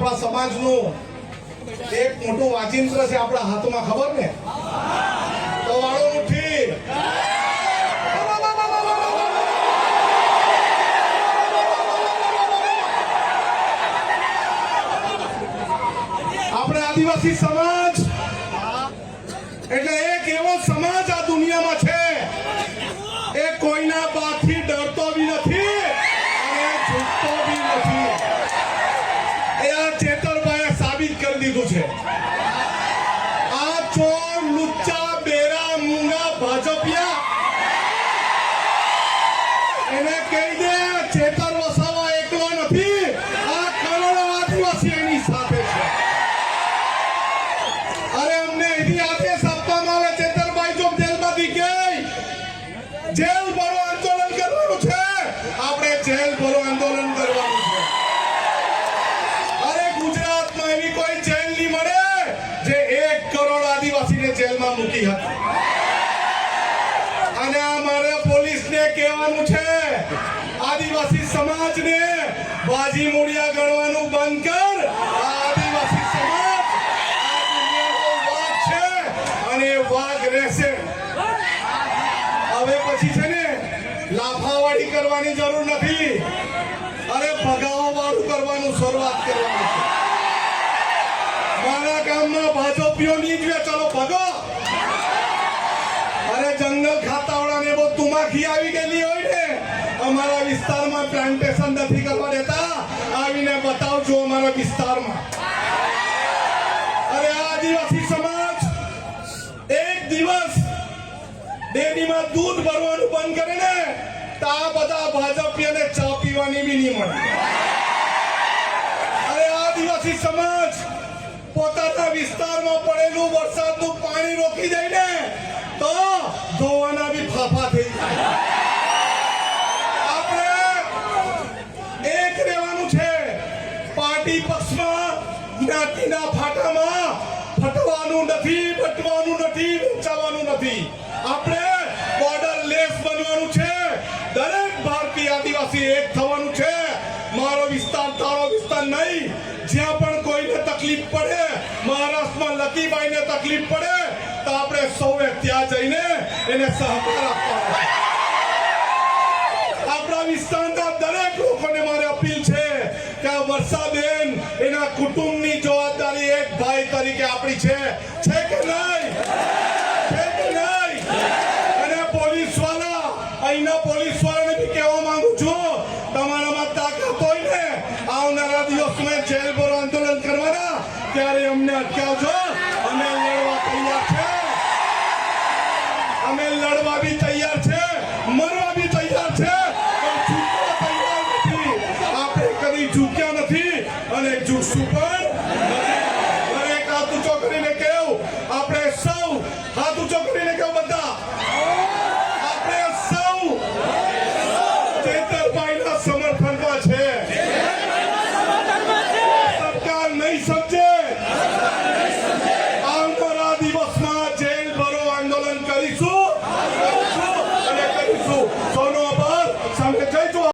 આપણા સમાજનું એક મોટું વાચિંત્ર છે આપણા હાથમાં, ખબર ને? તો વાળો મુઠ્ઠી આપણે આદિવાસી સમાજ એટલે એક એવો સમાજ આ દુનિયામાં છે એ કોઈના બાથી ડરતો બી નથી અને ઝૂકતો બી નથી. એ આ ચેતરભાઈએ સાબિત કરી દીધું છે. આ ચોર, લુચ્ચા, બેરા, મૂંગા, ભાજપિયા એને કહી દે ચેતર વસાવા એકલો નથી, આ કરોડો આદિવાસી એની સાથે છે. અરે અમને એથી આદેશ આપવામાં આવે ચેતરભાઈ જો જેલમાંથી ગઈ જેલ ભરો આંદોલન કરવાનું છે, આપણે જેલ ભરો આંદોલન કરવાનું છે. અરે ગુજરાતમાં એવી કોઈ જેલ નહીં મળે જે 1 કરોડ આદિવાસીને જેલમાં મૂકી હતી. અને આ મારે પોલીસને કહેવાનું છે, આદિવાસી સમાજને બાજી મૂળિયા ગણવાનું બંધ કર. આ આદિવાસી સમાજ આ દુનિયાનો વાઘ છે અને વાઘ રહેશે. હવે પછી છે ને લાફાવાળી કરવાની જરૂર નથી. અરે ભગાવા વાળું કરવાનું શરૂઆત કરવાનું છે. મારા ગામમાં ભાજપીઓ નહીં જ ચાલો ભગો. અરે જંગલ ખાતાવાળાને બહુ તુમાખી આવી ગયેલી હોય ને, અમારા વિસ્તારમાં પ્લાન્ટેશન નથી કરવા દેતા, આવીને બતાવજો અમારા વિસ્તારમાં. અરે આદિવાસી સમાજ એક દિવસ ડેરીમાં દૂધ ભરવાનું બંધ કરે ને તો આ બધા ભાજપીઓને ચા પીવાની બી નહીં મળે. અરે આદિવાસી સમાજ પોતાના વિસ્તારમાં પડેલું વરસાદનું પાણી રોકી જાય ને તો ધોવાના બી ફાફા થઈ જાય. આપણે એક રહેવાનું છે. પાર્ટી પક્ષમાં જ્ઞાતિના ફાટામાં ફટવાનું નથી, બટવાનું નથી, વેચાવાનું નથી. આપણે બોર્ડર લેસ બનવાનું છે. દરેક ભારતીય આદિવાસી એક થવાનું છે. મારો વિસ્તાર તારો વિસ્તાર નહીં. જ્યાં પણ કોઈને તકલીફ પડે, મહારાષ્ટ્રમાં લકીભાઈને તકલીફ પડે તો આપણે સૌએ ત્યાં જઈને એને સહકાર આપવાનો. આપણા વિસ્તારના દરેક લોકોને મારે અપીલ છે કે આ વર્ષાબેન એના કુટુંબની જવાબદારી એક ભાઈ તરીકે આપણી છે કે નહીં? છે કે નહીં? અને પોલીસવાળા, અહીંના પોલીસવાળાને બી કહેવા માંગુ છું, તમારામાં તાકાત હોય ને આવનારા દિવસમાં જેલ